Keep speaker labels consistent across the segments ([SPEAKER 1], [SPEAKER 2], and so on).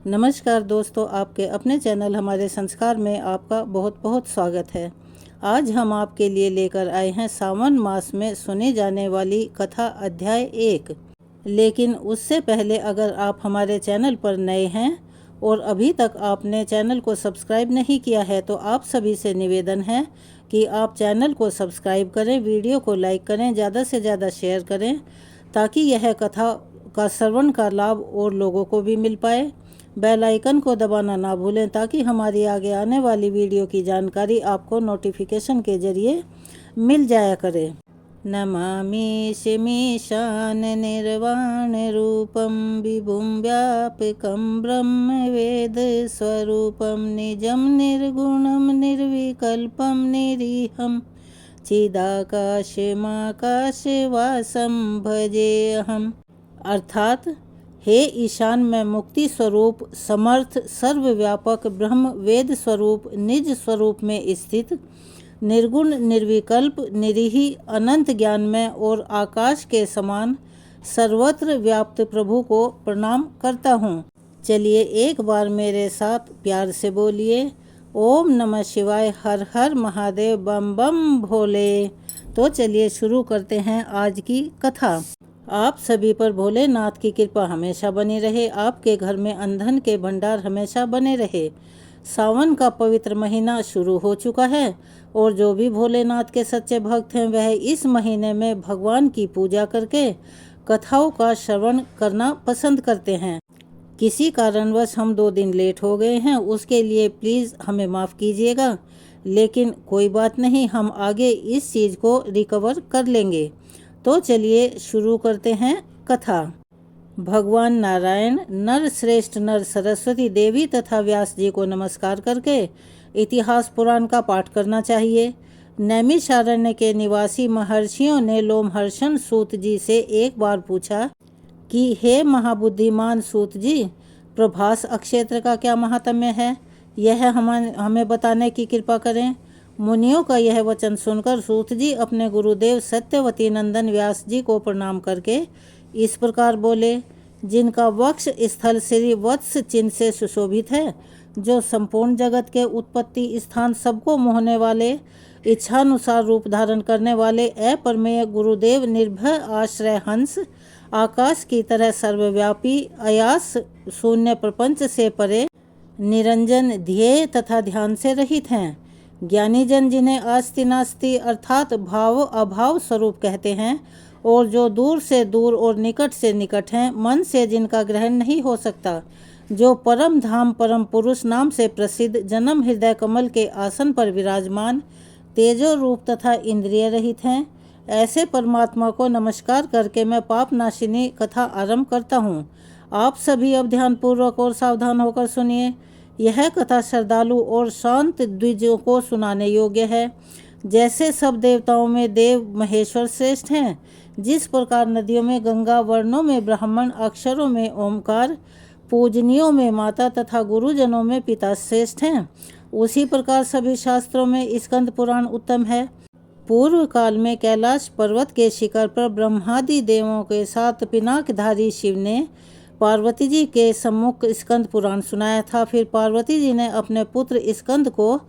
[SPEAKER 1] नमस्कार दोस्तों, आपके अपने चैनल हमारे संस्कार में आपका बहुत बहुत स्वागत है। आज हम आपके लिए लेकर आए हैं सावन मास में सुनी जाने वाली कथा अध्याय 1। लेकिन उससे पहले अगर आप हमारे चैनल पर नए हैं और अभी तक आपने चैनल को सब्सक्राइब नहीं किया है तो आप सभी से निवेदन है कि आप चैनल को सब्सक्राइब करें, वीडियो को लाइक करें, ज़्यादा से ज़्यादा शेयर करें ताकि यह कथा का श्रवण का लाभ और लोगों को भी मिल पाए। बेल आइकन को दबाना ना भूलें ताकि हमारी आगे आने वाली वीडियो की जानकारी आपको नोटिफिकेशन के जरिए मिल जाया करे। नमामि शमीशान निर्वाण रूपम विभुं व्यापकं ब्रह्म वेद स्वरूपम निजं निर्गुणं निर्विकल्पं निरीहं चिदाकाशमाकाशवासं भजेऽहम्। अर्थात हे ईशान में मुक्ति स्वरूप समर्थ सर्वव्यापक ब्रह्म वेद स्वरूप निज स्वरूप में स्थित निर्गुण निर्विकल्प निरीही अनंत ज्ञान में और आकाश के समान सर्वत्र व्याप्त प्रभु को प्रणाम करता हूँ। चलिए एक बार मेरे साथ प्यार से बोलिए, ओम नमः शिवाय, हर हर महादेव, बम बम भोले। तो चलिए शुरू करते हैं आज की कथा। आप सभी पर भोलेनाथ की कृपा हमेशा बनी रहे, आपके घर में अन्न के भंडार हमेशा बने रहे। सावन का पवित्र महीना शुरू हो चुका है और जो भी भोलेनाथ के सच्चे भक्त हैं वह इस महीने में भगवान की पूजा करके कथाओं का श्रवण करना पसंद करते हैं। किसी कारणवश हम 2 दिन लेट हो गए हैं, उसके लिए प्लीज़ हमें माफ़ कीजिएगा, लेकिन कोई बात नहीं, हम आगे इस चीज़ को रिकवर कर लेंगे। तो चलिए शुरू करते हैं कथा। भगवान नारायण नर श्रेष्ठ नर सरस्वती देवी तथा व्यास जी को नमस्कार करके इतिहास पुराण का पाठ करना चाहिए। नैमिषारण्य के निवासी महर्षियों ने लोमहर्षण सूत जी से एक बार पूछा कि हे महाबुद्धिमान सूत जी, प्रभास अक्षेत्र का क्या महात्म्य है, यह हमें बताने की कृपा करें। मुनियों का यह वचन सुनकर सूत जी अपने गुरुदेव सत्यवती नंदन व्यास जी को प्रणाम करके इस प्रकार बोले, जिनका वक्ष स्थल श्री वत्स चिन्ह से सुशोभित है, जो संपूर्ण जगत के उत्पत्ति स्थान सबको मोहने वाले, इच्छानुसार रूप धारण करने वाले अपरमेय गुरुदेव निर्भय आश्रय हंस, आकाश की तरह सर्वव्यापी, अयास शून्य प्रपंच से परे, निरंजन, ध्येय तथा ध्यान से रहित हैं। ज्ञानी जन जिन्हें आस्ति नास्ति अर्थात भाव अभाव स्वरूप कहते हैं और जो दूर से दूर और निकट से निकट हैं, मन से जिनका ग्रहण नहीं हो सकता, जो परम धाम परम पुरुष नाम से प्रसिद्ध जन्म हृदय कमल के आसन पर विराजमान, तेजो रूप तथा इंद्रिय रहित हैं, ऐसे परमात्मा को नमस्कार करके मैं पाप नाशिनी कथा आरंभ करता हूँ। आप सभी अब ध्यानपूर्वक और सावधान होकर सुनिए। यह कथा श्रद्धालु और शांत द्विजों को सुनाने योग्य है। जैसे सब देवताओं में देव महेश्वर श्रेष्ठ हैं, जिस प्रकार नदियों में गंगा, वर्णों में ब्राह्मण, अक्षरों में ओमकार, पूजनियों में माता तथा गुरुजनों में पिता श्रेष्ठ हैं, उसी प्रकार सभी शास्त्रों में स्कंद पुराण उत्तम है। पूर्व काल में कैलाश पर्वत के शिखर पर ब्रह्मादि देवों के साथ पिनाकधारी शिव ने पार्वती जी के सम्मुख स्कंद पुराण सुनाया था। फिर पार्वती जी ने अपने पुत्र स्कंद को,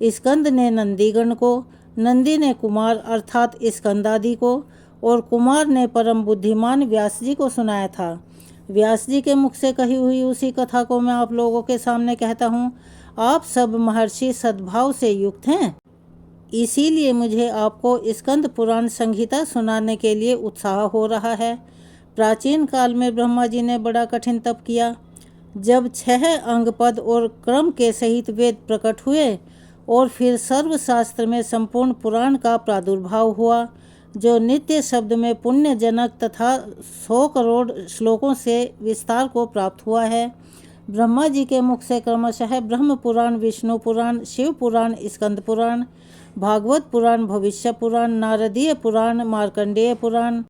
[SPEAKER 1] स्कंद ने नंदीगण को, नंदी ने कुमार अर्थात स्कंदादि को और कुमार ने परम बुद्धिमान व्यास जी को सुनाया था। व्यास जी के मुख से कही हुई उसी कथा को मैं आप लोगों के सामने कहता हूँ। आप सब महर्षि सद्भाव से युक्त हैं, इसीलिए मुझे आपको स्कंद पुराण संहिता सुनाने के लिए उत्साह हो रहा है। प्राचीन काल में ब्रह्मा जी ने बड़ा कठिन तप किया। जब 6 अंग पद और क्रम के सहित वेद प्रकट हुए और फिर सर्वशास्त्र में संपूर्ण पुराण का प्रादुर्भाव हुआ, जो नित्य शब्द में पुण्य जनक तथा 100 करोड़ श्लोकों से विस्तार को प्राप्त हुआ है। ब्रह्मा जी के मुख से क्रमशः ब्रह्म पुराण, विष्णु पुराण, शिव पुराण, स्कंद पुराण, भागवत पुराण, भविष्य पुराण, नारदीय पुराण, मार्कंडेय पुराण,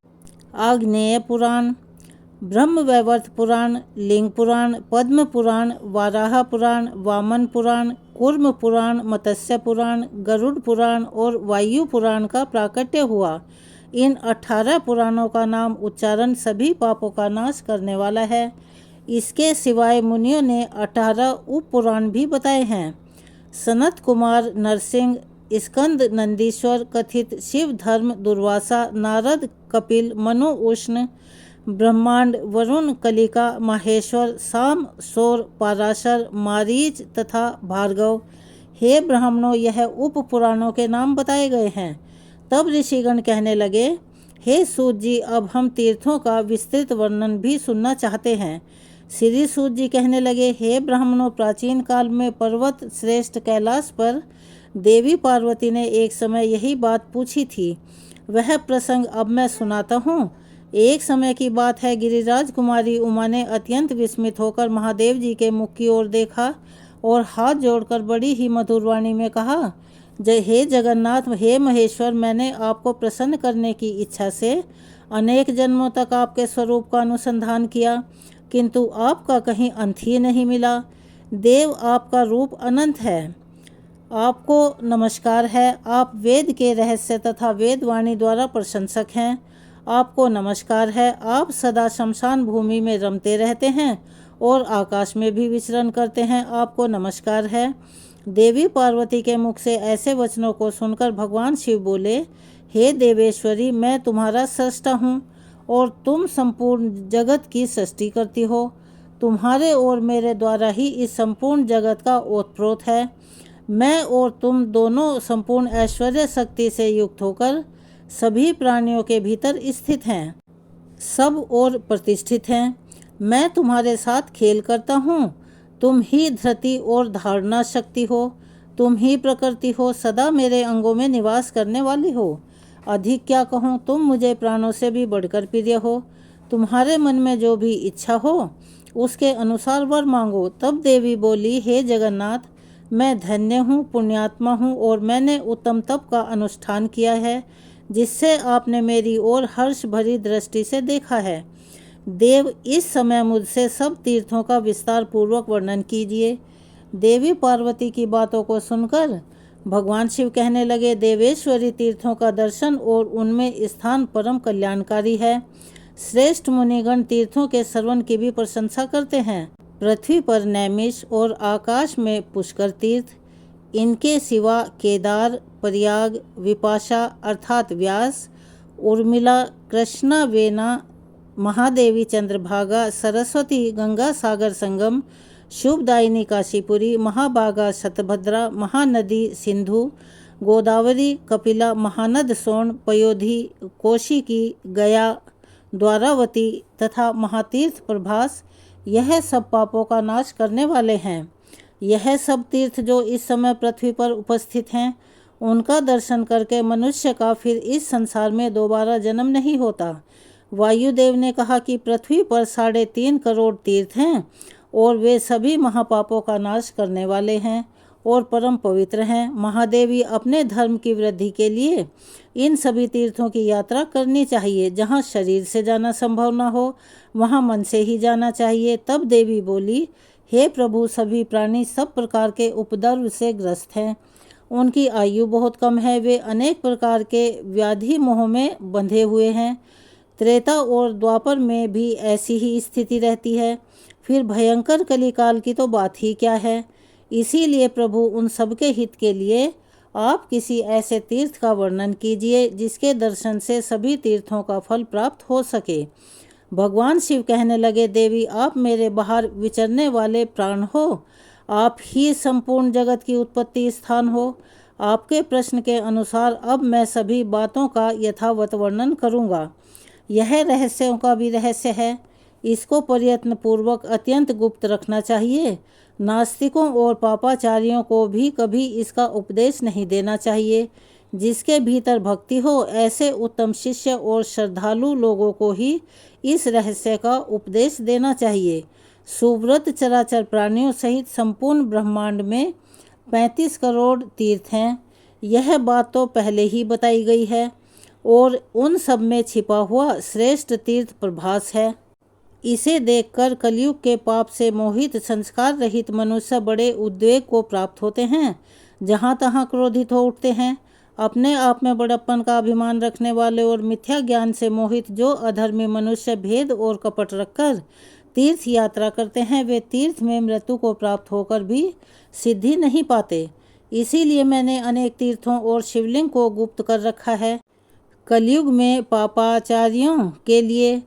[SPEAKER 1] आग्नेय पुराण, ब्रह्म वैवर्त पुराण, लिंग पुराण, पद्म पुराण, वाराह पुराण, वामन पुराण, कूर्म पुराण, मत्स्य पुराण, गरुड़ पुराण और वायु पुराण का प्राकट्य हुआ। इन 18 पुराणों का नाम उच्चारण सभी पापों का नाश करने वाला है। इसके सिवाय मुनियों ने 18 उप पुराण भी बताए हैं। सनत कुमार, नरसिंह, स्कंद, नंदीश्वर, कथित, शिव, धर्म, दुर्वासा, नारद, कपिल, मनु, उष्ण, ब्रह्मांड, वरुण, कलिका, माहेश्वर, साम, सौर, पाराशर, मारीच तथा भार्गव। हे ब्राह्मणों, यह उप पुराणों के नाम बताए गए हैं। तब ऋषिगण कहने लगे, हे सूत जी, अब हम तीर्थों का विस्तृत वर्णन भी सुनना चाहते हैं। श्री सूत जी कहने लगे, हे ब्राह्मणों, प्राचीन काल में पर्वत श्रेष्ठ कैलाश पर देवी पार्वती ने एक समय यही बात पूछी थी। वह प्रसंग अब मैं सुनाता हूँ। एक समय की बात है, गिरिराज कुमारी उमा ने अत्यंत विस्मित होकर महादेव जी के मुख की ओर देखा और हाथ जोड़कर बड़ी ही मधुर वाणी में कहा, जय हे जगन्नाथ, हे महेश्वर, मैंने आपको प्रसन्न करने की इच्छा से अनेक जन्मों तक आपके स्वरूप का अनुसंधान किया, किंतु आपका कहीं अंत ही नहीं मिला। देव, आपका रूप अनंत है। आपको नमस्कार है। आप वेद के रहस्य तथा वेद वाणी द्वारा प्रशंसक हैं। आपको नमस्कार है। आप सदा शमशान भूमि में रमते रहते हैं और आकाश में भी विचरण करते हैं। आपको नमस्कार है। देवी पार्वती के मुख से ऐसे वचनों को सुनकर भगवान शिव बोले, हे देवेश्वरी, मैं तुम्हारा सृष्टा हूँ और तुम संपूर्ण जगत की सृष्टि करती हो। तुम्हारे और मेरे द्वारा ही इस संपूर्ण जगत का ओतप्रोत है। मैं और तुम दोनों संपूर्ण ऐश्वर्य शक्ति से युक्त होकर सभी प्राणियों के भीतर स्थित हैं, सब और प्रतिष्ठित हैं। मैं तुम्हारे साथ खेल करता हूँ। तुम ही धृति और धारणा शक्ति हो। तुम ही प्रकृति हो, सदा मेरे अंगों में निवास करने वाली हो। अधिक क्या कहूँ, तुम मुझे प्राणों से भी बढ़कर प्रिय हो। तुम्हारे मन में जो भी इच्छा हो उसके अनुसार वर मांगो। तब देवी बोली, हे जगन्नाथ, मैं धन्य हूँ, पुण्यात्मा हूँ और मैंने उत्तम तप का अनुष्ठान किया है, जिससे आपने मेरी ओर हर्ष भरी दृष्टि से देखा है। देव, इस समय मुझसे सब तीर्थों का विस्तार पूर्वक वर्णन कीजिए। देवी पार्वती की बातों को सुनकर भगवान शिव कहने लगे, देवेश्वरी तीर्थों का दर्शन और उनमें स्थान परम कल्याणकारी है। श्रेष्ठ मुनिगण तीर्थों के श्रवण की भी प्रशंसा करते हैं। पृथ्वी पर नैमिष और आकाश में पुष्कर तीर्थ, इनके सिवा केदार, प्रयाग, विपाशा अर्थात व्यास, उर्मिला, कृष्णा, वेना, महादेवी, चंद्रभागा, सरस्वती, गंगा सागर संगम, शुभदायिनी काशीपुरी, महाभागा शतभद्रा, महानदी सिंधु, गोदावरी, कपिला, महानद सोन, पयोधी, कोशिकी, गया, द्वारावती तथा महातीर्थ प्रभास, यह सब पापों का नाश करने वाले हैं। यह सब तीर्थ जो इस समय पृथ्वी पर उपस्थित हैं, उनका दर्शन करके मनुष्य का फिर इस संसार में दोबारा जन्म नहीं होता। वायुदेव ने कहा कि पृथ्वी पर 3.5 करोड़ तीर्थ हैं और वे सभी महापापों का नाश करने वाले हैं और परम पवित्र हैं। महादेवी, अपने धर्म की वृद्धि के लिए इन सभी तीर्थों की यात्रा करनी चाहिए। जहाँ शरीर से जाना संभव न हो वहाँ मन से ही जाना चाहिए। तब देवी बोली, हे प्रभु, सभी प्राणी सब प्रकार के उपद्रव से ग्रस्त हैं। उनकी आयु बहुत कम है। वे अनेक प्रकार के व्याधि मोह में बंधे हुए हैं। त्रेता और द्वापर में भी ऐसी ही स्थिति रहती है। फिर भयंकर कलिकाल की तो बात ही क्या है। इसीलिए प्रभु, उन सबके हित के लिए आप किसी ऐसे तीर्थ का वर्णन कीजिए जिसके दर्शन से सभी तीर्थों का फल प्राप्त हो सके। भगवान शिव कहने लगे, देवी, आप मेरे बाहर विचरने वाले प्राण हो। आप ही संपूर्ण जगत की उत्पत्ति स्थान हो। आपके प्रश्न के अनुसार अब मैं सभी बातों का यथावत वर्णन करूँगा। यह रहस्यों का भी रहस्य है। इसको प्रयत्न पूर्वक अत्यंत गुप्त रखना चाहिए। नास्तिकों और पापाचारियों को भी कभी इसका उपदेश नहीं देना चाहिए। जिसके भीतर भक्ति हो, ऐसे उत्तम शिष्य और श्रद्धालु लोगों को ही इस रहस्य का उपदेश देना चाहिए। सुव्रत चराचर प्राणियों सहित संपूर्ण ब्रह्मांड में 35 करोड़ तीर्थ हैं। यह बात तो पहले ही बताई गई है और उन सब में छिपा हुआ श्रेष्ठ तीर्थ प्रभास है। इसे देखकर कलयुग के पाप से मोहित संस्कार रहित मनुष्य बड़े उद्वेग को प्राप्त होते हैं। जहाँ तहाँ क्रोधित हो उठते हैं। अपने आप में बड़प्पन का अभिमान रखने वाले और मिथ्या ज्ञान से मोहित जो अधर्मी मनुष्य भेद और कपट रखकर तीर्थ यात्रा करते हैं वे तीर्थ में मृत्यु को प्राप्त होकर भी सिद्धि नहीं पाते। इसीलिए मैंने अनेक तीर्थों और शिवलिंग को गुप्त कर रखा है। कलयुग में पापाचार्यों के लिए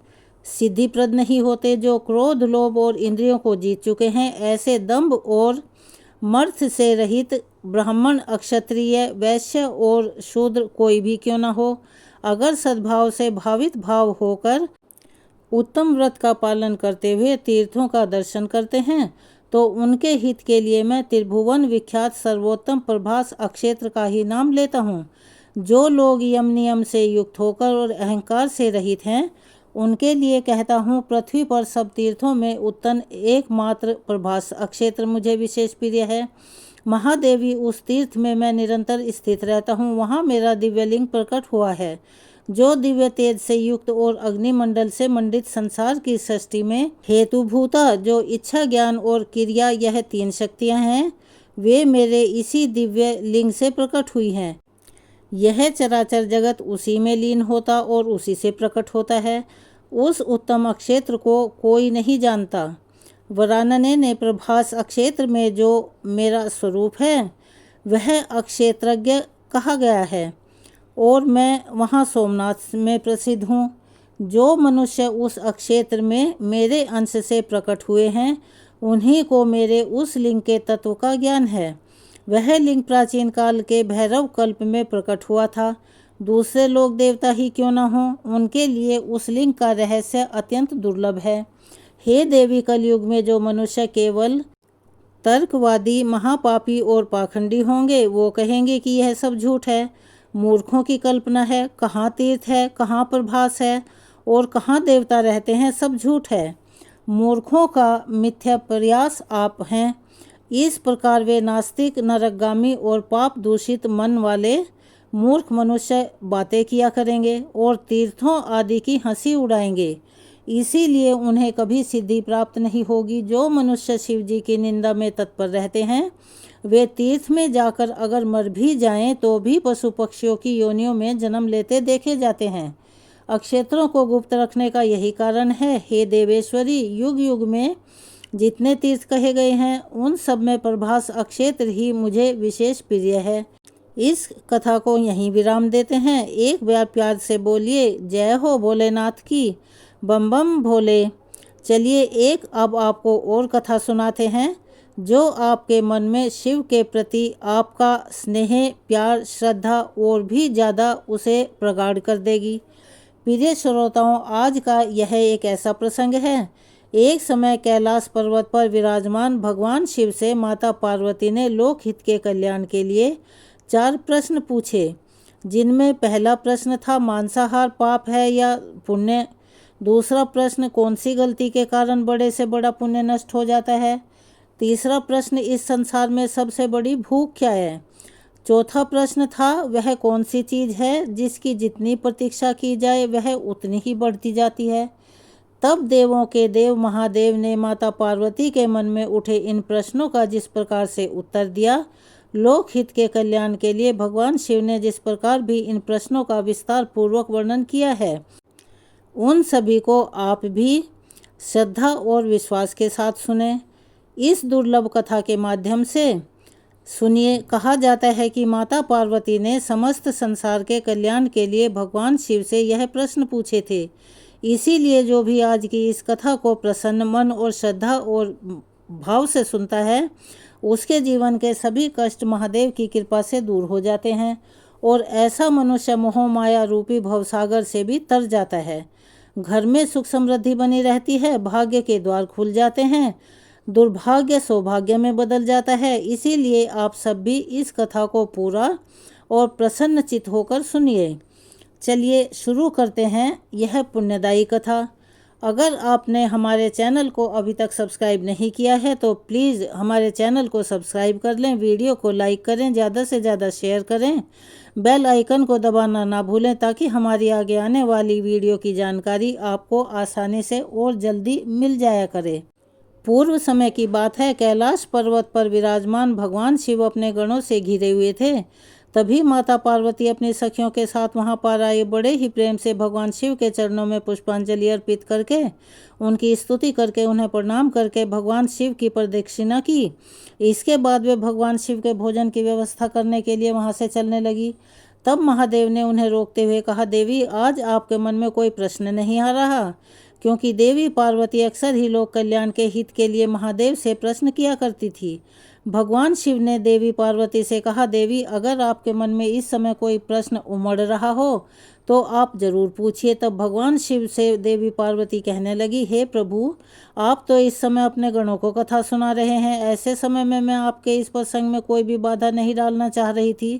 [SPEAKER 1] सिद्धिप्रद नहीं होते। जो क्रोध, लोभ और इंद्रियों को जीत चुके हैं, ऐसे दंभ और मर्थ से रहित ब्राह्मण, क्षत्रिय, वैश्य और शूद्र कोई भी क्यों न हो, अगर सद्भाव से भावित भाव होकर उत्तम व्रत का पालन करते हुए तीर्थों का दर्शन करते हैं, तो उनके हित के लिए मैं त्रिभुवन विख्यात सर्वोत्तम प्रभास अक्षेत्र का ही नाम लेता हूँ। जो लोग यम नियम से युक्त होकर और अहंकार से रहित हैं, उनके लिए कहता हूँ, पृथ्वी पर सब तीर्थों में उत्तम एकमात्र प्रभास अक्षेत्र मुझे विशेष प्रिय है। महादेवी उस तीर्थ में मैं निरंतर स्थित रहता हूँ। वहाँ मेरा दिव्यलिंग प्रकट हुआ है, जो दिव्य तेज से युक्त और अग्निमंडल से मंडित संसार की सृष्टि में हेतुभूता। जो इच्छा, ज्ञान और क्रिया, यह 3 शक्तियाँ हैं, वे मेरे इसी दिव्य लिंग से प्रकट हुई हैं। यह चराचर जगत उसी में लीन होता और उसी से प्रकट होता है। उस उत्तम अक्षेत्र को कोई नहीं जानता। वरानने ने प्रभास अक्षेत्र में जो मेरा स्वरूप है, वह अक्षेत्रज्ञ कहा गया है और मैं वहाँ सोमनाथ में प्रसिद्ध हूँ। जो मनुष्य उस अक्षेत्र में मेरे अंश से प्रकट हुए हैं, उन्हीं को मेरे उस लिंग के तत्व का ज्ञान है। वह लिंग प्राचीन काल के भैरव कल्प में प्रकट हुआ था। दूसरे लोग देवता ही क्यों न हों, उनके लिए उस लिंग का रहस्य अत्यंत दुर्लभ है। हे देवी, कलयुग में जो मनुष्य केवल तर्कवादी, महापापी और पाखंडी होंगे, वो कहेंगे कि यह सब झूठ है, मूर्खों की कल्पना है। कहाँ तीर्थ है, कहाँ प्रभास है और कहाँ देवता रहते हैं, सब झूठ है। मूर्खों का मिथ्या प्रयास आप हैं। इस प्रकार वे नास्तिक, नरकगामी और पाप दूषित मन वाले मूर्ख मनुष्य बातें किया करेंगे और तीर्थों आदि की हंसी उड़ाएंगे। इसीलिए उन्हें कभी सिद्धि प्राप्त नहीं होगी। जो मनुष्य शिव जी की निंदा में तत्पर रहते हैं, वे तीर्थ में जाकर अगर मर भी जाएं, तो भी पशु पक्षियों की योनियों में जन्म लेते देखे जाते हैं। अक्षेत्रों को गुप्त रखने का यही कारण है। हे देवेश्वरी, युग युग में जितने तीर्थ कहे गए हैं, उन सब में प्रभास अक्षेत्र ही मुझे विशेष प्रिय है। इस कथा को यहीं विराम देते हैं। एक बार प्यार से बोलिए, जय हो भोलेनाथ की, बम बम भोले। चलिए एक अब आपको और कथा सुनाते हैं, जो आपके मन में शिव के प्रति आपका स्नेह, प्यार, श्रद्धा और भी ज़्यादा उसे प्रगाढ़ कर देगी। प्रिय श्रोताओं, आज का यह एक ऐसा प्रसंग है। एक समय कैलाश पर्वत पर विराजमान भगवान शिव से माता पार्वती ने लोकहित के कल्याण के लिए 4 प्रश्न पूछे, जिनमें पहला प्रश्न था, मांसाहार पाप है या पुण्य। दूसरा प्रश्न, कौन सी गलती के कारण बड़े से बड़ा पुण्य नष्ट हो जाता है। तीसरा प्रश्न, इस संसार में सबसे बड़ी भूख क्या है। चौथा प्रश्न था, वह कौन सी चीज़ है जिसकी जितनी प्रतीक्षा की जाए वह उतनी ही बढ़ती जाती है। तब देवों के देव महादेव ने माता पार्वती के मन में उठे इन प्रश्नों का जिस प्रकार से उत्तर दिया, लोकहित के कल्याण के लिए भगवान शिव ने जिस प्रकार भी इन प्रश्नों का विस्तार पूर्वक वर्णन किया है, उन सभी को आप भी श्रद्धा और विश्वास के साथ सुने। इस दुर्लभ कथा के माध्यम से सुनिए। कहा जाता है कि माता पार्वती ने समस्त संसार के कल्याण के लिए भगवान शिव से यह प्रश्न पूछे थे। इसीलिए जो भी आज की इस कथा को प्रसन्न मन और श्रद्धा और भाव से सुनता है, उसके जीवन के सभी कष्ट महादेव की कृपा से दूर हो जाते हैं और ऐसा मनुष्य मोह माया रूपी भवसागर से भी तर जाता है। घर में सुख समृद्धि बनी रहती है, भाग्य के द्वार खुल जाते हैं, दुर्भाग्य सौभाग्य में बदल जाता है। इसीलिए आप सब भी इस कथा को पूरा और प्रसन्न चित्त होकर सुनिए। चलिए शुरू करते हैं यह पुण्यदायी कथा। अगर आपने हमारे चैनल को अभी तक सब्सक्राइब नहीं किया है, तो प्लीज़ हमारे चैनल को सब्सक्राइब कर लें, वीडियो को लाइक करें, ज़्यादा से ज़्यादा शेयर करें, बेल आइकन को दबाना ना भूलें, ताकि हमारी आगे आने वाली वीडियो की जानकारी आपको आसानी से और जल्दी मिल जाया करे। पूर्व समय की बात है। कैलाश पर्वत पर विराजमान भगवान शिव अपने गणों से घिरे हुए थे। तभी माता पार्वती अपनी सखियों के साथ वहां पर आई। बड़े ही प्रेम से भगवान शिव के चरणों में पुष्पांजलि अर्पित करके, उनकी स्तुति करके, उन्हें प्रणाम करके भगवान शिव की प्रदक्षिणा की। इसके बाद वे भगवान शिव के भोजन की व्यवस्था करने के लिए वहां से चलने लगी। तब महादेव ने उन्हें रोकते हुए कहा, देवी, आज आपके मन में कोई प्रश्न नहीं आ रहा, क्योंकि देवी पार्वती अक्सर ही लोक कल्याण के हित के लिए महादेव से प्रश्न किया करती थी। भगवान शिव ने देवी पार्वती से कहा, देवी, अगर आपके मन में इस समय कोई प्रश्न उमड़ रहा हो तो आप जरूर पूछिए। तब भगवान शिव से देवी पार्वती कहने लगी, हे प्रभु, आप तो इस समय अपने गणों को कथा सुना रहे हैं। ऐसे समय में मैं आपके इस प्रसंग में कोई भी बाधा नहीं डालना चाह रही थी।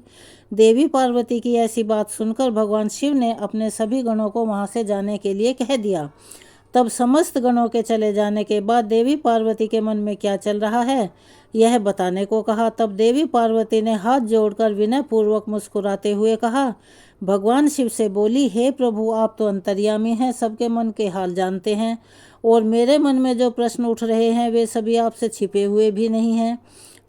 [SPEAKER 1] देवी पार्वती की ऐसी बात सुनकर भगवान शिव ने अपने सभी गणों को वहां से जाने के लिए कह दिया। तब समस्त गणों के चले जाने के बाद देवी पार्वती के मन में क्या चल रहा है यह बताने को कहा। तब देवी पार्वती ने हाथ जोड़कर विनय पूर्वक मुस्कुराते हुए कहा, भगवान शिव से बोली, हे प्रभु, आप तो अंतर्यामी हैं, सबके मन के हाल जानते हैं, और मेरे मन में जो प्रश्न उठ रहे हैं वे सभी आपसे छिपे हुए भी नहीं हैं।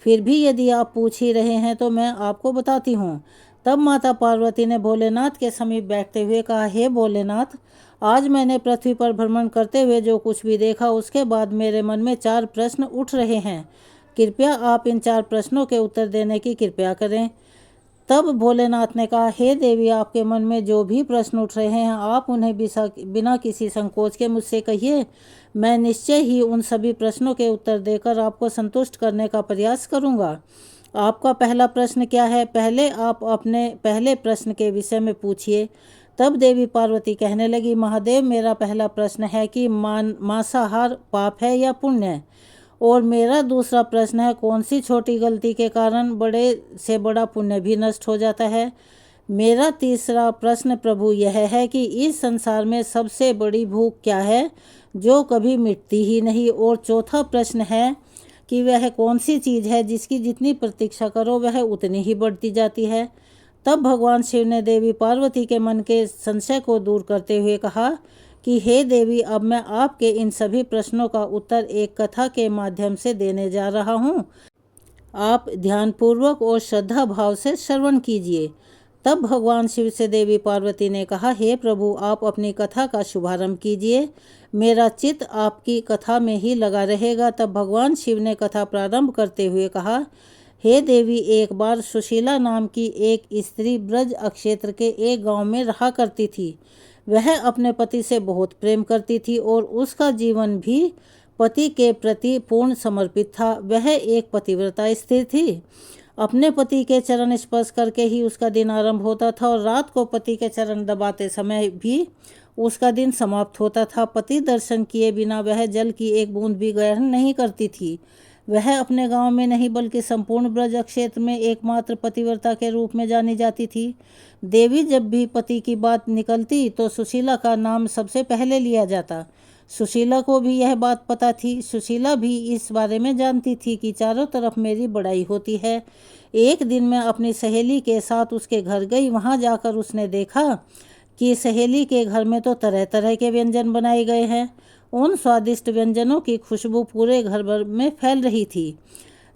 [SPEAKER 1] फिर भी यदि आप पूछ ही रहे हैं तो मैं आपको बताती हूँ। तब माता पार्वती ने भोलेनाथ के समीप बैठते हुए कहा, हे भोलेनाथ, आज मैंने पृथ्वी पर भ्रमण करते हुए जो कुछ भी देखा उसके बाद मेरे मन में 4 प्रश्न उठ रहे हैं। कृपया आप इन 4 प्रश्नों के उत्तर देने की कृपया करें। तब भोलेनाथ ने कहा, हे देवी, आपके मन में जो भी प्रश्न उठ रहे हैं आप उन्हें बिना किसी संकोच के मुझसे कहिए। मैं निश्चय ही उन सभी प्रश्नों के उत्तर देकर आपको संतुष्ट करने का प्रयास करूंगा। आपका पहला प्रश्न क्या है? पहले आप अपने पहले प्रश्न के विषय में पूछिए। तब देवी पार्वती कहने लगी, महादेव, मेरा पहला प्रश्न है कि मांसाहार पाप है या पुण्य है? और मेरा दूसरा प्रश्न है, कौन सी छोटी गलती के कारण बड़े से बड़ा पुण्य भी नष्ट हो जाता है? मेरा तीसरा प्रश्न प्रभु यह है कि इस संसार में सबसे बड़ी भूख क्या है जो कभी मिटती ही नहीं? और चौथा प्रश्न है कि वह कौन सी चीज़ है जिसकी जितनी प्रतीक्षा करो वह उतनी ही बढ़ती जाती है। तब भगवान शिव ने देवी पार्वती के मन के संशय को दूर करते हुए कहा कि हे देवी, अब मैं आपके इन सभी प्रश्नों का उत्तर एक कथा के माध्यम से देने जा रहा हूँ। आप ध्यानपूर्वक और श्रद्धा भाव से श्रवण कीजिए। तब भगवान शिव से देवी पार्वती ने कहा, हे प्रभु, आप अपनी कथा का शुभारंभ कीजिए, मेरा चित्त आपकी कथा में ही लगा रहेगा। तब भगवान शिव ने कथा प्रारंभ करते हुए कहा, हे देवी, एक बार सुशीला नाम की एक स्त्री ब्रज अक्षेत्र के एक गांव में रहा करती थी। वह अपने पति से बहुत प्रेम करती थी और उसका जीवन भी पति के प्रति पूर्ण समर्पित था। वह एक पतिव्रता स्त्री थी। अपने पति के चरण स्पर्श करके ही उसका दिन आरंभ होता था और रात को पति के चरण दबाते समय भी उसका दिन समाप्त होता था। पति दर्शन किए बिना वह जल की एक बूंद भी ग्रहण नहीं करती थी। वह अपने गांव में नहीं बल्कि संपूर्ण ब्रज क्षेत्र में एकमात्र पतिव्रता के रूप में जानी जाती थी। देवी जब भी पति की बात निकलती तो सुशीला का नाम सबसे पहले लिया जाता। सुशीला को भी यह बात पता थी। सुशीला भी इस बारे में जानती थी कि चारों तरफ मेरी बड़ाई होती है। एक दिन मैं अपनी सहेली के साथ उसके घर गई। वहां जाकर उसने देखा कि सहेली के घर में तो तरह तरह के व्यंजन बनाए गए हैं। उन स्वादिष्ट व्यंजनों की खुशबू पूरे घर भर में फैल रही थी।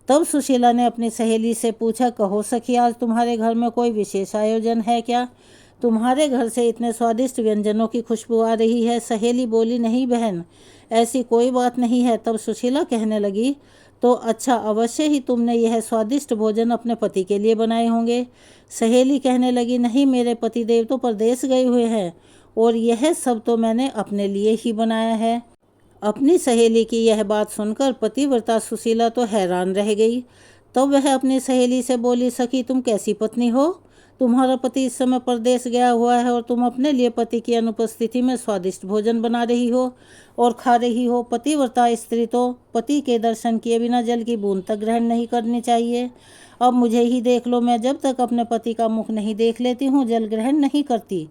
[SPEAKER 1] तब सुशीला ने अपनी सहेली से पूछा, कहो सखी, आज तुम्हारे घर में कोई विशेष आयोजन है क्या? तुम्हारे घर से इतने स्वादिष्ट व्यंजनों की खुशबू आ रही है। सहेली बोली, नहीं बहन, ऐसी कोई बात नहीं है। तब सुशीला कहने लगी, तो अच्छा, अवश्य ही तुमने यह स्वादिष्ट भोजन अपने पति के लिए बनाए होंगे। सहेली कहने लगी, नहीं, मेरे पतिदेव तो परदेश गए हुए हैं और यह सब तो मैंने अपने लिए ही बनाया है। अपनी सहेली की यह बात सुनकर पतिव्रता सुशीला तो हैरान रह गई। तब वह अपनी सहेली से बोली, सखी, तुम कैसी पत्नी हो? तुम्हारा पति इस समय परदेश गया हुआ है और तुम अपने लिए पति की अनुपस्थिति में स्वादिष्ट भोजन बना रही हो और खा रही हो। पतिव्रता स्त्री तो पति के दर्शन किए बिना जल की बूंद तक ग्रहण नहीं करनी चाहिए। अब मुझे ही देख लो, मैं जब तक अपने पति का मुख नहीं देख लेती हूँ जल ग्रहण नहीं करती।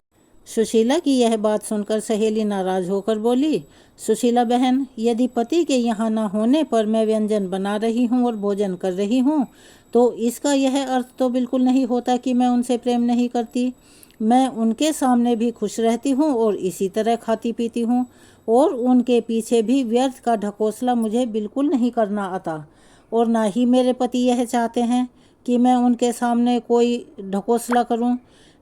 [SPEAKER 1] सुशीला की यह बात सुनकर सहेली नाराज होकर बोली, सुशीला बहन, यदि पति के यहाँ न होने पर मैं व्यंजन बना रही हूँ और भोजन कर रही हूँ तो इसका यह अर्थ तो बिल्कुल नहीं होता कि मैं उनसे प्रेम नहीं करती। मैं उनके सामने भी खुश रहती हूँ और इसी तरह खाती पीती हूँ और उनके पीछे भी व्यर्थ का ढकोसला मुझे बिल्कुल नहीं करना आता और ना ही मेरे पति यह चाहते हैं कि मैं उनके सामने कोई ढकोसला करूं।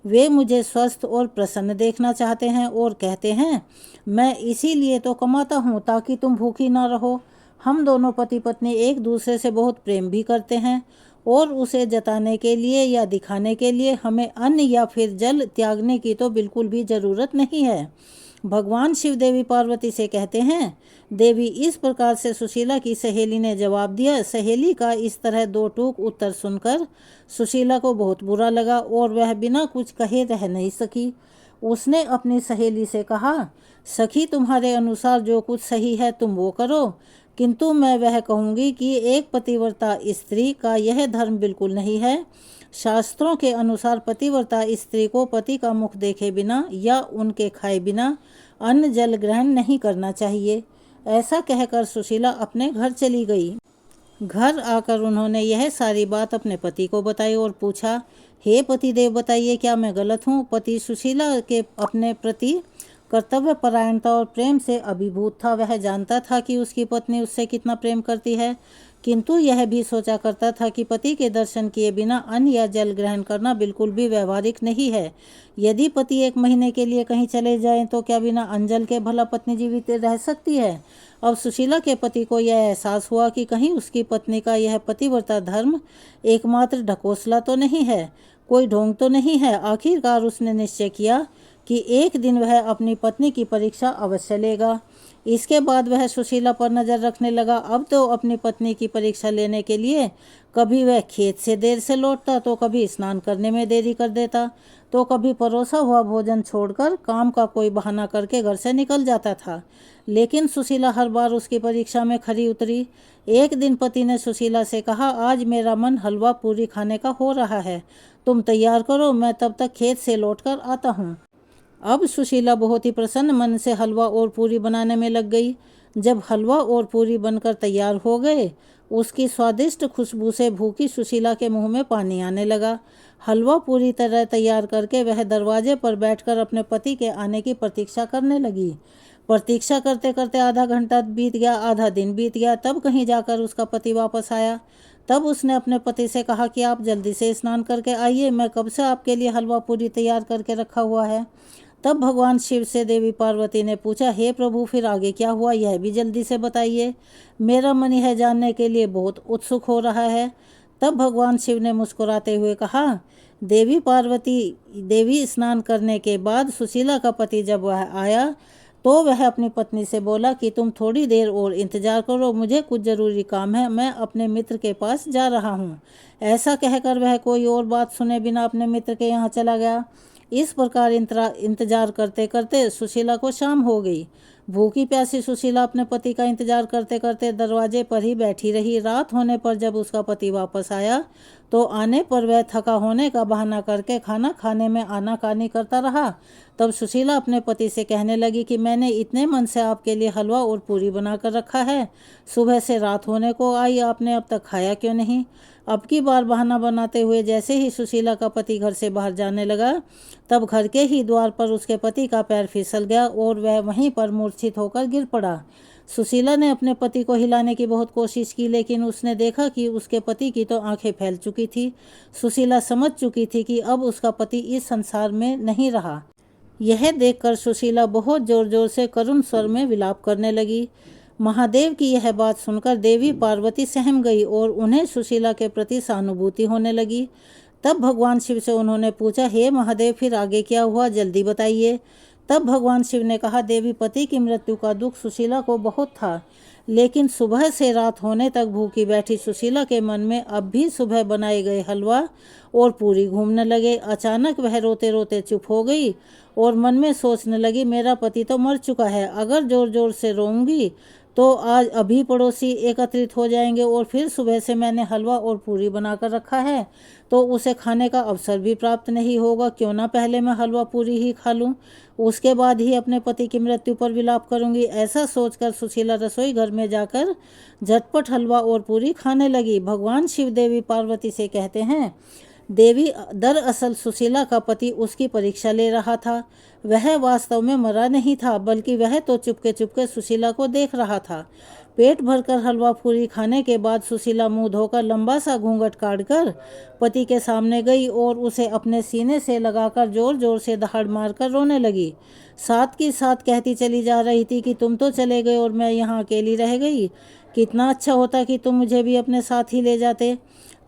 [SPEAKER 1] वे मुझे स्वस्थ और प्रसन्न देखना चाहते हैं और कहते हैं, मैं इसीलिए तो कमाता हूँ ताकि तुम भूखी ना रहो। हम दोनों पति पत्नी एक दूसरे से बहुत प्रेम भी करते हैं और उसे जताने के लिए या दिखाने के लिए हमें अन्न या फिर जल त्यागने की तो बिल्कुल भी ज़रूरत नहीं है। भगवान शिव देवी पार्वती से कहते हैं, देवी इस प्रकार से सुशीला की सहेली ने जवाब दिया। सहेली का इस तरह दो टूक उत्तर सुनकर सुशीला को बहुत बुरा लगा और वह बिना कुछ कहे रह नहीं सकी। उसने अपनी सहेली से कहा, सखी तुम्हारे अनुसार जो कुछ सही है तुम वो करो, किंतु मैं वह कहूँगी कि एक पतिव्रता स्त्री का यह धर्म बिल्कुल नहीं है। शास्त्रों के अनुसार पतिव्रता स्त्री को पति का मुख देखे बिना या उनके खाए बिना अन्न जल ग्रहण नहीं करना चाहिए। ऐसा कहकर सुशीला अपने घर चली गई। घर आकर उन्होंने यह सारी बात अपने पति को बताई और पूछा, हे पतिदेव बताइए क्या मैं गलत हूँ। पति सुशीला के अपने प्रति कर्तव्य परायणता और प्रेम से अभिभूत था। वह जानता था कि उसकी पत्नी उससे कितना प्रेम करती है, किंतु यह भी सोचा करता था कि पति के दर्शन किए बिना अन्न या जल ग्रहण करना बिल्कुल भी व्यवहारिक नहीं है। यदि पति 1 महीने के लिए कहीं चले जाएं तो क्या बिना अन्न जल के भला पत्नी जीवित रह सकती है। अब सुशीला के पति को यह एहसास हुआ कि कहीं उसकी पत्नी का यह पतिव्रता धर्म एकमात्र ढकोसला तो नहीं है, कोई ढोंग तो नहीं है। आखिरकार उसने निश्चय किया कि एक दिन वह अपनी पत्नी की परीक्षा अवश्य लेगा। इसके बाद वह सुशीला पर नज़र रखने लगा। अब तो अपनी पत्नी की परीक्षा लेने के लिए कभी वह खेत से देर से लौटता, तो कभी स्नान करने में देरी कर देता, तो कभी परोसा हुआ भोजन छोड़कर काम का कोई बहाना करके घर से निकल जाता था। लेकिन सुशीला हर बार उसकी परीक्षा में खरी उतरी। एक दिन पति ने सुशीला से कहा, आज मेरा मन हलवा पूरी खाने का हो रहा है, तुम तैयार करो, मैं तब तक खेत से लौटकर आता हूँ। अब सुशीला बहुत ही प्रसन्न मन से हलवा और पूरी बनाने में लग गई। जब हलवा और पूरी बनकर तैयार हो गए, उसकी स्वादिष्ट खुशबू से भूखी सुशीला के मुंह में पानी आने लगा। हलवा पूरी तरह तैयार करके वह दरवाजे पर बैठकर अपने पति के आने की प्रतीक्षा करने लगी। प्रतीक्षा करते करते आधा घंटा बीत गया, आधा दिन बीत गया, तब कहीं जाकर उसका पति वापस आया। तब उसने अपने पति से कहा कि आप जल्दी से स्नान करके आइए, मैं कब से आपके लिए हलवा पूरी तैयार करके रखा हुआ है। तब भगवान शिव से देवी पार्वती ने पूछा, हे प्रभु फिर आगे क्या हुआ, यह भी जल्दी से बताइए, मेरा मन यह जानने के लिए बहुत उत्सुक हो रहा है। तब भगवान शिव ने मुस्कुराते हुए कहा, देवी स्नान करने के बाद सुशीला का पति जब वह आया तो वह अपनी पत्नी से बोला कि तुम थोड़ी देर और इंतजार करो, मुझे कुछ ज़रूरी काम है, मैं अपने मित्र के पास जा रहा हूँ। ऐसा कहकर वह कोई और बात सुने बिना अपने मित्र के यहाँ चला गया। इस प्रकार इंतजार करते करते सुशीला को शाम हो गई। भूखी प्यासी सुशीला अपने पति का इंतजार करते करते दरवाजे पर ही बैठी रही। रात होने पर जब उसका पति वापस आया तो आने पर वह थका होने का बहाना करके खाना खाने में आनाकानी करता रहा। तब सुशीला अपने पति से कहने लगी कि मैंने इतने मन से आपके लिए हलवा और पूरी बनाकर रखा है, सुबह से रात होने को आई, आपने अब तक खाया क्यों नहीं। अब की बार बहाना बनाते हुए जैसे ही सुशीला का पति घर से बाहर जाने लगा, तब घर के ही द्वार पर उसके पति का पैर फिसल गया और वह वहीं पर मूर्छित होकर गिर पड़ा। सुशीला ने अपने पति को हिलाने की बहुत कोशिश की, लेकिन उसने देखा कि उसके पति की तो आंखें फैल चुकी थी। सुशीला समझ चुकी थी कि अब उसका पति इस संसार में नहीं रहा। यह देखकर सुशीला बहुत जोर जोर से करुण स्वर में विलाप करने लगी। महादेव की यह बात सुनकर देवी पार्वती सहम गई और उन्हें सुशीला के प्रति सहानुभूति होने लगी। तब भगवान शिव से उन्होंने पूछा, हे महादेव फिर आगे क्या हुआ, जल्दी बताइए। तब भगवान शिव ने कहा, देवी पति की मृत्यु का दुख सुशीला को बहुत था, लेकिन सुबह से रात होने तक भूखी बैठी सुशीला के मन में अब भी सुबह बनाए गए हलवा और पूरी घूमने लगे। अचानक वह रोते रोते चुप हो गई और मन में सोचने लगी, मेरा पति तो मर चुका है, अगर जोर जोर से रोऊंगी तो आज अभी पड़ोसी एकत्रित हो जाएंगे और फिर सुबह से मैंने हलवा और पूरी बनाकर रखा है तो उसे खाने का अवसर भी प्राप्त नहीं होगा। क्यों ना पहले मैं हलवा पूरी ही खा लूं, उसके बाद ही अपने पति की मृत्यु पर विलाप करूंगी। ऐसा सोचकर सुशीला रसोई घर में जाकर झटपट हलवा और पूरी खाने लगी। भगवान शिव देवी पार्वती से कहते हैं, देवी दरअसल सुशीला का पति उसकी परीक्षा ले रहा था। वह वास्तव में मरा नहीं था, बल्कि वह तो चुपके चुपके सुशीला को देख रहा था। पेट भरकर हलवा पूरी खाने के बाद सुशीला मुंह धोकर लंबा सा घूंघट काटकर पति के सामने गई और उसे अपने सीने से लगाकर जोर जोर से दहाड़ मारकर रोने लगी। साथ ही साथ कहती चली जा रही थी कि तुम तो चले गए और मैं यहाँ अकेली रह गई। कितना अच्छा होता कि तुम मुझे भी अपने साथ ही ले जाते।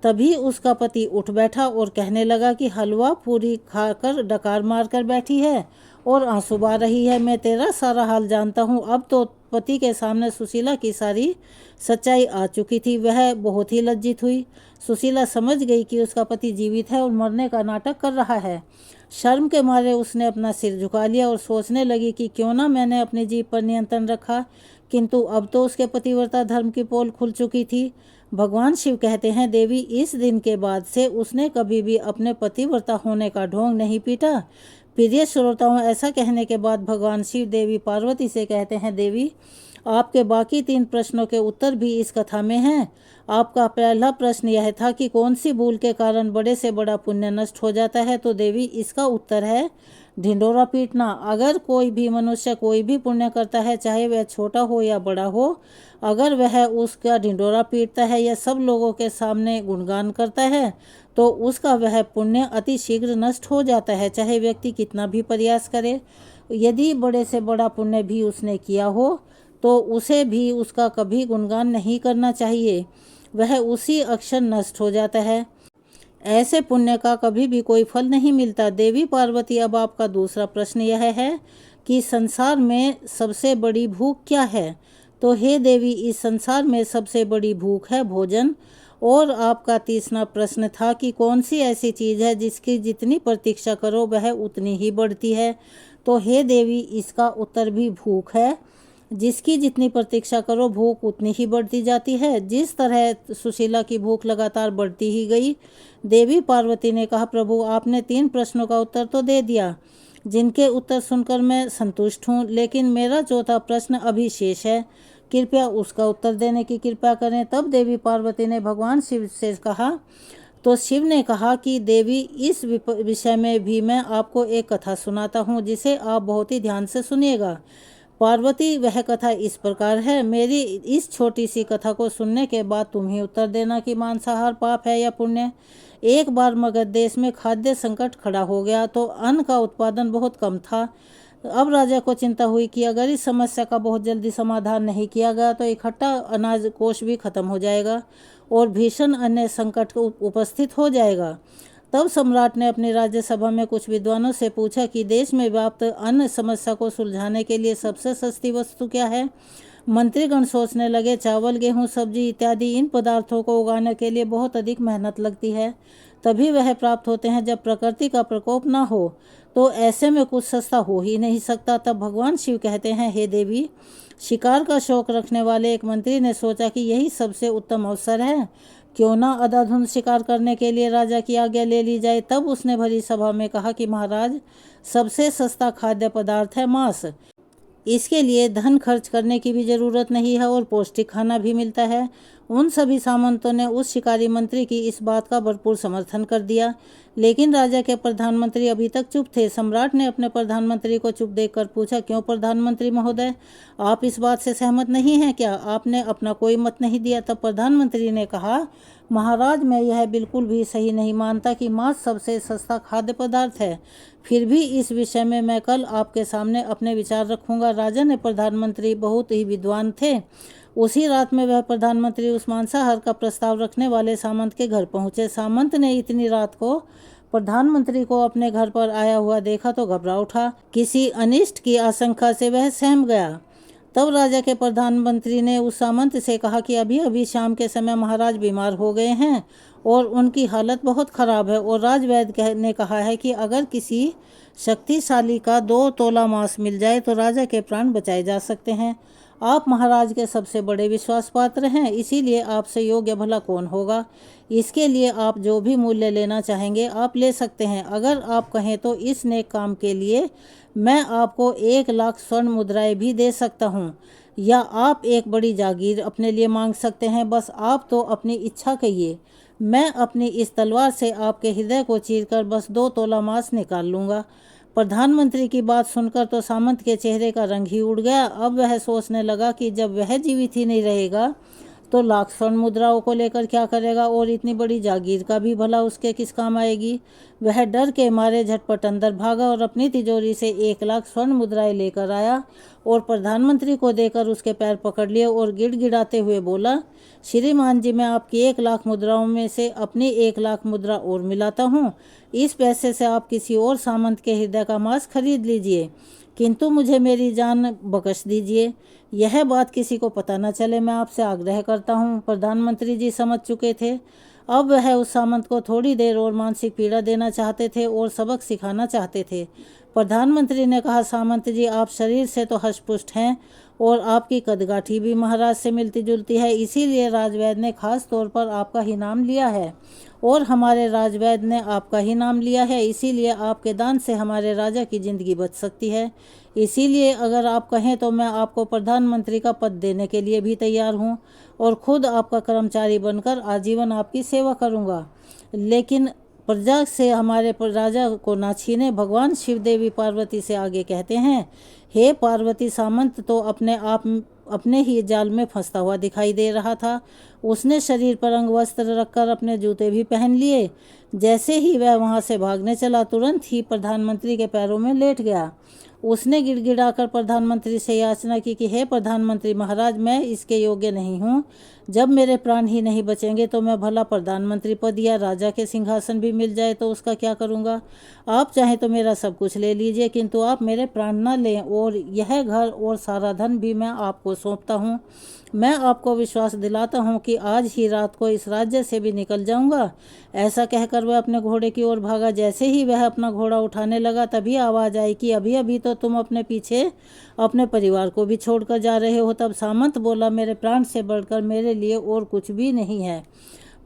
[SPEAKER 1] तभी उसका पति उठ बैठा और कहने लगा कि हलवा पूरी खाकर डकार मारकर बैठी है और आंसू बहा रही है। मैं तेरा सारा हाल जानता हूँ। अब तो पति के सामने सुशीला की सारी सच्चाई आ चुकी थी। वह बहुत ही लज्जित हुई। सुशीला समझ गई कि उसका पति जीवित है और मरने का नाटक कर रहा है। शर्म के मारे उसने अपना सिर झुका लिया और सोचने लगी कि क्यों ना मैंने अपनी जीभ पर नियंत्रण रखा, किंतु अब तो उसके पतिव्रता धर्म की पोल खुल चुकी थी। भगवान शिव कहते हैं, देवी इस दिन के बाद से उसने कभी भी अपने पतिव्रता होने का ढोंग नहीं पीटा। प्रिय श्रोताओं, ऐसा कहने के बाद भगवान शिव देवी पार्वती से कहते हैं, देवी आपके बाकी 3 प्रश्नों के उत्तर भी इस कथा में हैं। आपका पहला प्रश्न यह था कि कौन सी भूल के कारण बड़े से बड़ा पुण्य नष्ट हो जाता है, तो देवी इसका उत्तर है ढिंडोरा पीटना। अगर कोई भी मनुष्य कोई भी पुण्य करता है, चाहे वह छोटा हो या बड़ा हो, अगर वह उसका ढिंडोरा पीटता है या सब लोगों के सामने गुणगान करता है, तो उसका वह पुण्य अति शीघ्र नष्ट हो जाता है, चाहे व्यक्ति कितना भी प्रयास करे। यदि बड़े से बड़ा पुण्य भी उसने किया हो तो उसे भी उसका कभी गुणगान नहीं करना चाहिए, वह उसी अक्षर नष्ट हो जाता है। ऐसे पुण्य का कभी भी कोई फल नहीं मिलता। देवी पार्वती, अब आपका दूसरा प्रश्न यह है कि संसार में सबसे बड़ी भूख क्या है? तो हे देवी, इस संसार में सबसे बड़ी भूख है भोजन। और आपका तीसरा प्रश्न था कि कौन सी ऐसी चीज़ है जिसकी जितनी प्रतीक्षा करो वह उतनी ही बढ़ती है? तो हे देवी, इसका उत्तर भी भूख है। जिसकी जितनी प्रतीक्षा करो भूख उतनी ही बढ़ती जाती है। जिस तरह सुशीला की भूख लगातार बढ़ती ही गई। देवी पार्वती ने कहा, प्रभु आपने 3 प्रश्नों का उत्तर तो दे दिया, जिनके उत्तर सुनकर मैं संतुष्ट हूँ, लेकिन मेरा चौथा प्रश्न अभी शेष है। कृपया उसका उत्तर देने की कृपा करें। तब देवी पार्वती ने भगवान शिव से कहा, तो शिव ने कहा कि देवी, इस विषय में भी मैं आपको एक कथा सुनाता हूँ, जिसे आप बहुत ही ध्यान से सुनिएगा। पार्वती, वह कथा इस प्रकार है। मेरी इस छोटी सी कथा को सुनने के बाद तुम ही उत्तर देना कि मांसाहार पाप है या पुण्य। एक बार मगध देश में खाद्य संकट खड़ा हो गया, तो अन्न का उत्पादन बहुत कम था। अब राजा को चिंता हुई कि अगर इस समस्या का बहुत जल्दी समाधान नहीं किया गया तो इकट्ठा अनाज कोष भी खत्म हो जाएगा और भीषण अन्य संकट उपस्थित हो जाएगा। तब सम्राट ने अपनी राज्यसभा में कुछ विद्वानों से पूछा कि देश में व्याप्त अन्न समस्या को सुलझाने के लिए सबसे सस्ती वस्तु क्या है। मंत्रीगण सोचने लगे, चावल, गेहूं, सब्जी इत्यादि इन पदार्थों को उगाने के लिए बहुत अधिक मेहनत लगती है, तभी वह प्राप्त होते हैं जब प्रकृति का प्रकोप ना हो, तो ऐसे में कुछ सस्ता हो ही नहीं सकता। तब भगवान शिव कहते हैं, हे देवी, शिकार का शौक रखने वाले एक मंत्री ने सोचा कि यही सबसे उत्तम अवसर है, क्यों ना अंधाधुंध शिकार करने के लिए राजा की आज्ञा ले ली जाए। तब उसने भरी सभा में कहा कि महाराज, सबसे सस्ता खाद्य पदार्थ है मांस। इसके लिए धन खर्च करने की भी जरूरत नहीं है और पौष्टिक खाना भी मिलता है। उन सभी सामंतों ने उस शिकारी मंत्री की इस बात का भरपूर समर्थन कर दिया, लेकिन राजा के प्रधानमंत्री अभी तक चुप थे। सम्राट ने अपने प्रधानमंत्री को चुप देखकर पूछा, क्यों प्रधानमंत्री महोदय, आप इस बात से सहमत नहीं हैं क्या? आपने अपना कोई मत नहीं दिया। तब प्रधानमंत्री ने कहा, महाराज, मैं यह बिल्कुल भी सही नहीं मानता कि मांस सबसे सस्ता खाद्य पदार्थ है। फिर भी इस विषय में मैं कल आपके सामने अपने विचार रखूंगा। राजा ने प्रधानमंत्री बहुत ही विद्वान थे। उसी रात में वह प्रधानमंत्री उस मांसाहार का प्रस्ताव रखने वाले सामंत के घर पहुंचे। सामंत ने इतनी रात को प्रधानमंत्री को अपने घर पर आया हुआ देखा तो घबरा उठा। किसी अनिष्ट की आशंका से वह सहम गया। तब राजा के प्रधानमंत्री ने उस सामंत से कहा कि अभी अभी शाम के समय महाराज बीमार हो गए हैं और उनकी हालत बहुत खराब है, और राजवैद्य ने कहा है कि अगर किसी शक्तिशाली का 2 तोला मांस मिल जाए तो राजा के प्राण बचाए जा सकते हैं। आप महाराज के सबसे बड़े विश्वास पात्र हैं, इसीलिए आपसे योग्य भला कौन होगा। इसके लिए आप जो भी मूल्य लेना चाहेंगे आप ले सकते हैं। अगर आप कहें तो इस नेक काम के लिए मैं आपको 1 लाख स्वर्ण मुद्राएं भी दे सकता हूँ। या आप एक बड़ी जागीर अपने लिए मांग सकते हैं। बस आप तो अपनी इच्छा कहिए, मैं अपनी इस तलवार से आपके हृदय को चीरकर बस 2 तोला मांस निकाल लूँगा। प्रधानमंत्री की बात सुनकर तो सामंत के चेहरे का रंग ही उड़ गया। अब वह सोचने लगा कि जब वह जीवित ही नहीं रहेगा तो लाख स्वर्ण मुद्राओं को लेकर क्या करेगा, और इतनी बड़ी जागीर का भी भला उसके किस काम आएगी। वह डर के मारे झटपट अंदर भागा और अपनी तिजोरी से 1 लाख स्वर्ण मुद्राएं लेकर आया और प्रधानमंत्री को देकर उसके पैर पकड़ लिए और गिड़गिड़ाते हुए बोला, श्रीमान जी, मैं आपकी 1 लाख मुद्राओं में से अपनी 1 लाख मुद्रा और मिलाता हूँ। इस पैसे से आप किसी और सामंत के हृदय का मांस खरीद लीजिए, किंतु मुझे मेरी जान बख्श दीजिए। यह बात किसी को पता न चले, मैं आपसे आग्रह करता हूँ। प्रधानमंत्री जी समझ चुके थे। अब वह उस सामंत को थोड़ी देर और मानसिक पीड़ा देना चाहते थे और सबक सिखाना चाहते थे। प्रधानमंत्री ने कहा, सामंत जी, आप शरीर से तो हष्टपुष्ट हैं और आपकी कदगाठी भी महाराज से मिलती जुलती है, इसीलिए राजवैद्य ने खास तौर पर आपका ही नाम लिया है और हमारे राजवैद्य ने आपका ही नाम लिया है, इसीलिए आपके दान से हमारे राजा की जिंदगी बच सकती है। इसीलिए अगर आप कहें तो मैं आपको प्रधानमंत्री का पद देने के लिए भी तैयार हूँ और खुद आपका कर्मचारी बनकर आजीवन आपकी सेवा करूँगा, लेकिन प्रजा से हमारे राजा को ना छीने। भगवान शिव देवी पार्वती से आगे कहते हैं, हे पार्वती, सामंत तो अपने ही जाल में फंसता हुआ दिखाई दे रहा था। उसने शरीर पर अंग वस्त्र रखकर अपने जूते भी पहन लिए। जैसे ही वह वहां से भागने चला, तुरंत ही प्रधानमंत्री के पैरों में लेट गया। उसने गिड़गिड़ाकर प्रधानमंत्री से याचना की कि हे प्रधानमंत्री महाराज, मैं इसके योग्य नहीं हूँ। जब मेरे प्राण ही नहीं बचेंगे तो मैं भला प्रधानमंत्री पद या राजा के सिंहासन भी मिल जाए तो उसका क्या करूँगा। आप चाहें तो मेरा सब कुछ ले लीजिए, किंतु आप मेरे प्राण न लें, और यह घर और सारा धन भी मैं आपको सौंपता हूँ। मैं आपको विश्वास दिलाता हूँ कि आज ही रात को इस राज्य से भी निकल जाऊँगा। ऐसा कहकर वह अपने घोड़े की ओर भागा। जैसे ही वह अपना घोड़ा उठाने लगा, तभी आवाज़ आई कि अभी अभी तो तुम अपने पीछे अपने परिवार को भी छोड़कर जा रहे हो। तब सामंत बोला, मेरे प्राण से बढ़कर मेरे लिए और कुछ भी नहीं है,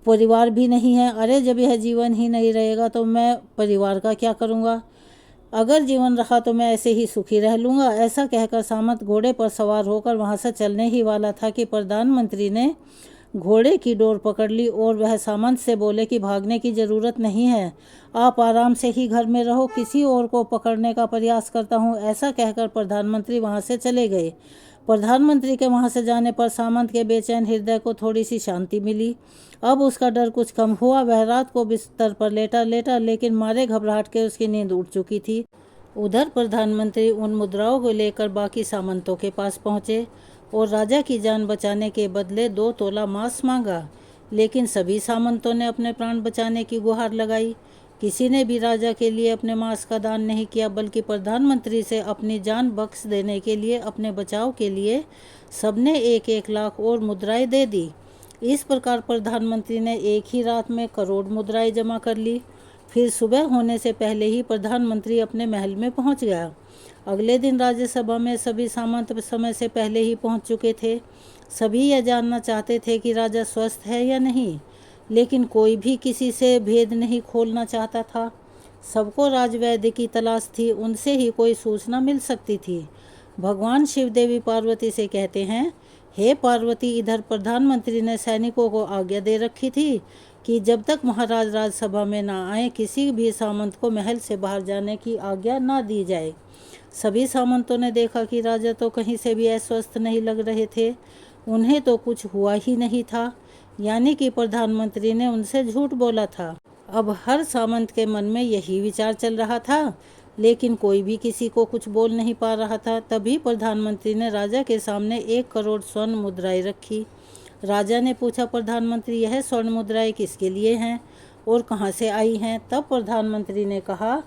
[SPEAKER 1] परिवार भी नहीं है। अरे, जब यह जीवन ही नहीं रहेगा तो मैं परिवार का क्या करूँगा। अगर जीवन रहा तो मैं ऐसे ही सुखी रह लूँगा। ऐसा कहकर सामंत घोड़े पर सवार होकर वहाँ से चलने ही वाला था कि प्रधानमंत्री ने घोड़े की डोर पकड़ ली और वह सामंत से बोले कि भागने की ज़रूरत नहीं है, आप आराम से ही घर में रहो, किसी और को पकड़ने का प्रयास करता हूँ। ऐसा कहकर प्रधानमंत्री वहाँ से चले गए। प्रधानमंत्री के वहाँ से जाने पर सामंत के बेचैन हृदय को थोड़ी सी शांति मिली। अब उसका डर कुछ कम हुआ। वह रात को बिस्तर पर लेटा, लेकिन मारे घबराहट के उसकी नींद उड़ चुकी थी। उधर प्रधानमंत्री उन मुद्राओं को लेकर बाकी सामंतों के पास पहुँचे और राजा की जान बचाने के बदले 2 तोला मांस मांगा, लेकिन सभी सामंतों ने अपने प्राण बचाने की गुहार लगाई। किसी ने भी राजा के लिए अपने मांस का दान नहीं किया, बल्कि प्रधानमंत्री से अपनी जान बख्श देने के लिए, अपने बचाव के लिए सबने 1-1 लाख और मुद्राएं दे दी। इस प्रकार प्रधानमंत्री ने एक ही रात में करोड़ मुद्राएं जमा कर ली। फिर सुबह होने से पहले ही प्रधानमंत्री अपने महल में पहुंच गया। अगले दिन राज्यसभा में सभी सामंत समय से पहले ही पहुंच चुके थे। सभी यह जानना चाहते थे कि राजा स्वस्थ है या नहीं, लेकिन कोई भी किसी से भेद नहीं खोलना चाहता था। सबको राजवैद्य की तलाश थी, उनसे ही कोई सूचना मिल सकती थी। भगवान शिव देवी पार्वती से कहते हैं, हे पार्वती, इधर प्रधानमंत्री ने सैनिकों को आज्ञा दे रखी थी कि जब तक महाराज राज्यसभा में ना आए, किसी भी सामंत को महल से बाहर जाने की आज्ञा ना दी जाए। सभी सामंतों ने देखा कि राजा तो कहीं से भी अस्वस्थ नहीं लग रहे थे। उन्हें तो कुछ हुआ ही नहीं था, यानी कि प्रधानमंत्री ने उनसे झूठ बोला था। अब हर सामंत के मन में यही विचार चल रहा था, लेकिन कोई भी किसी को कुछ बोल नहीं पा रहा था। तभी प्रधानमंत्री ने राजा के सामने 1 करोड़ स्वर्ण मुद्राएं रखी। राजा ने पूछा, प्रधानमंत्री, यह स्वर्ण मुद्राएं किसके लिए हैं और कहाँ से आई हैं? तब प्रधानमंत्री ने कहा,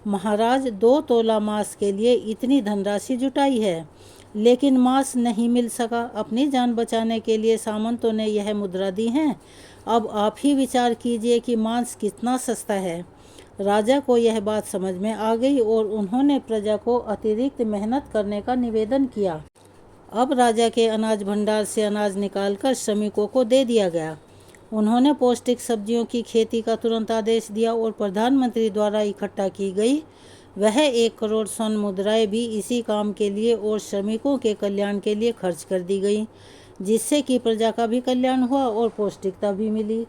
[SPEAKER 1] महाराज, 2 तोला मांस के लिए इतनी धनराशि जुटाई है, लेकिन मांस नहीं मिल सका। अपनी जान बचाने के लिए सामंतों ने यह मुद्रा दी हैं। अब आप ही विचार कीजिए कि मांस कितना सस्ता है। राजा को यह बात समझ में आ गई और उन्होंने प्रजा को अतिरिक्त मेहनत करने का निवेदन किया। अब राजा के अनाज भंडार से अनाज निकालकर श्रमिकों को दे दिया गया। उन्होंने पौष्टिक सब्जियों की खेती का तुरंत आदेश दिया और प्रधानमंत्री द्वारा इकट्ठा की गई वह 1 करोड़ स्वर्ण मुद्राएं भी इसी काम के लिए और श्रमिकों के कल्याण के लिए खर्च कर दी गई, जिससे कि प्रजा का भी कल्याण हुआ और पौष्टिकता भी मिली।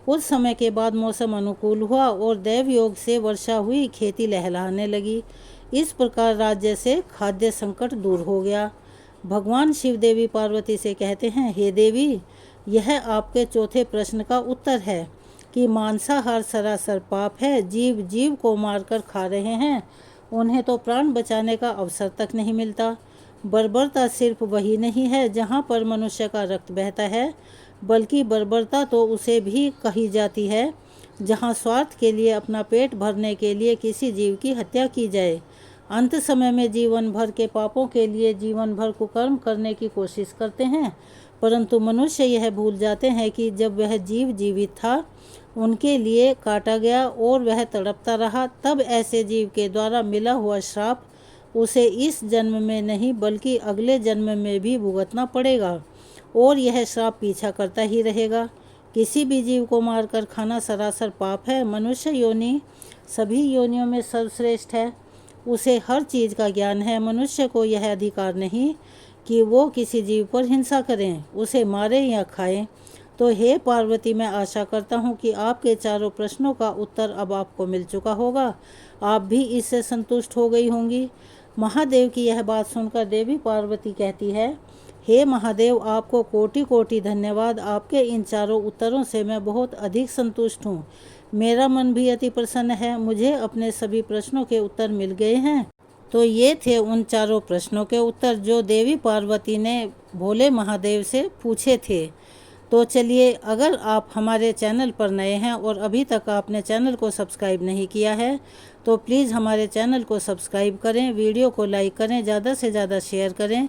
[SPEAKER 1] कुछ समय के बाद मौसम अनुकूल हुआ और दैव योग से वर्षा हुई, खेती लहलहाने लगी। इस प्रकार राज्य से खाद्य संकट दूर हो गया। भगवान शिव देवी पार्वती से कहते हैं, हे देवी, यह आपके चौथे प्रश्न का उत्तर है कि मांसाहार सरासर पाप है। जीव जीव को मारकर खा रहे हैं, उन्हें तो प्राण बचाने का अवसर तक नहीं मिलता। बर्बरता सिर्फ वही नहीं है जहाँ पर मनुष्य का रक्त बहता है, बल्कि बर्बरता तो उसे भी कही जाती है जहाँ स्वार्थ के लिए, अपना पेट भरने के लिए किसी जीव की हत्या की जाए। अंत समय में जीवन भर के पापों के लिए जीवन भर कुकर्म करने की कोशिश करते हैं, परंतु मनुष्य यह भूल जाते हैं कि जब वह जीव जीवित था, उनके लिए काटा गया और वह तड़पता रहा, तब ऐसे जीव के द्वारा मिला हुआ श्राप उसे इस जन्म में नहीं बल्कि अगले जन्म में भी भुगतना पड़ेगा और यह श्राप पीछा करता ही रहेगा। किसी भी जीव को मारकर खाना सरासर पाप है। मनुष्य योनि सभी योनियों में सर्वश्रेष्ठ है, उसे हर चीज़ का ज्ञान है। मनुष्य को यह अधिकार नहीं कि वो किसी जीव पर हिंसा करें, उसे मारें या खाएं। तो हे पार्वती, मैं आशा करता हूँ कि आपके चारों प्रश्नों का उत्तर अब आपको मिल चुका होगा। आप भी इससे संतुष्ट हो गई होंगी। महादेव की यह बात सुनकर देवी पार्वती कहती है, हे महादेव, आपको कोटि कोटि धन्यवाद। आपके इन चारों उत्तरों से मैं बहुत अधिक संतुष्ट हूँ। मेरा मन भी अति प्रसन्न है। मुझे अपने सभी प्रश्नों के उत्तर मिल गए हैं। तो ये थे उन चारों प्रश्नों के उत्तर जो देवी पार्वती ने भोले महादेव से पूछे थे। तो चलिए, अगर आप हमारे चैनल पर नए हैं और अभी तक आपने चैनल को सब्सक्राइब नहीं किया है, तो प्लीज़ हमारे चैनल को सब्सक्राइब करें, वीडियो को लाइक करें, ज़्यादा से ज़्यादा शेयर करें,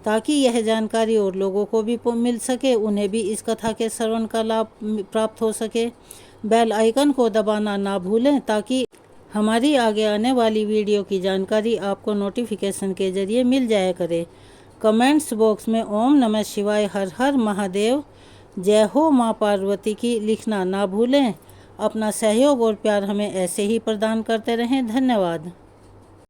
[SPEAKER 1] ताकि यह जानकारी और लोगों को भी मिल सके, उन्हें भी इस कथा के श्रवण का लाभ प्राप्त हो सके। बेल आइकन को दबाना ना भूलें ताकि हमारी आगे आने वाली वीडियो की जानकारी आपको नोटिफिकेशन के जरिए मिल जाया करे। कमेंट्स बॉक्स में ओम नमः शिवाय, हर हर महादेव, जय हो माँ पार्वती की लिखना ना भूलें। अपना सहयोग और प्यार हमें ऐसे ही प्रदान करते रहें। धन्यवाद।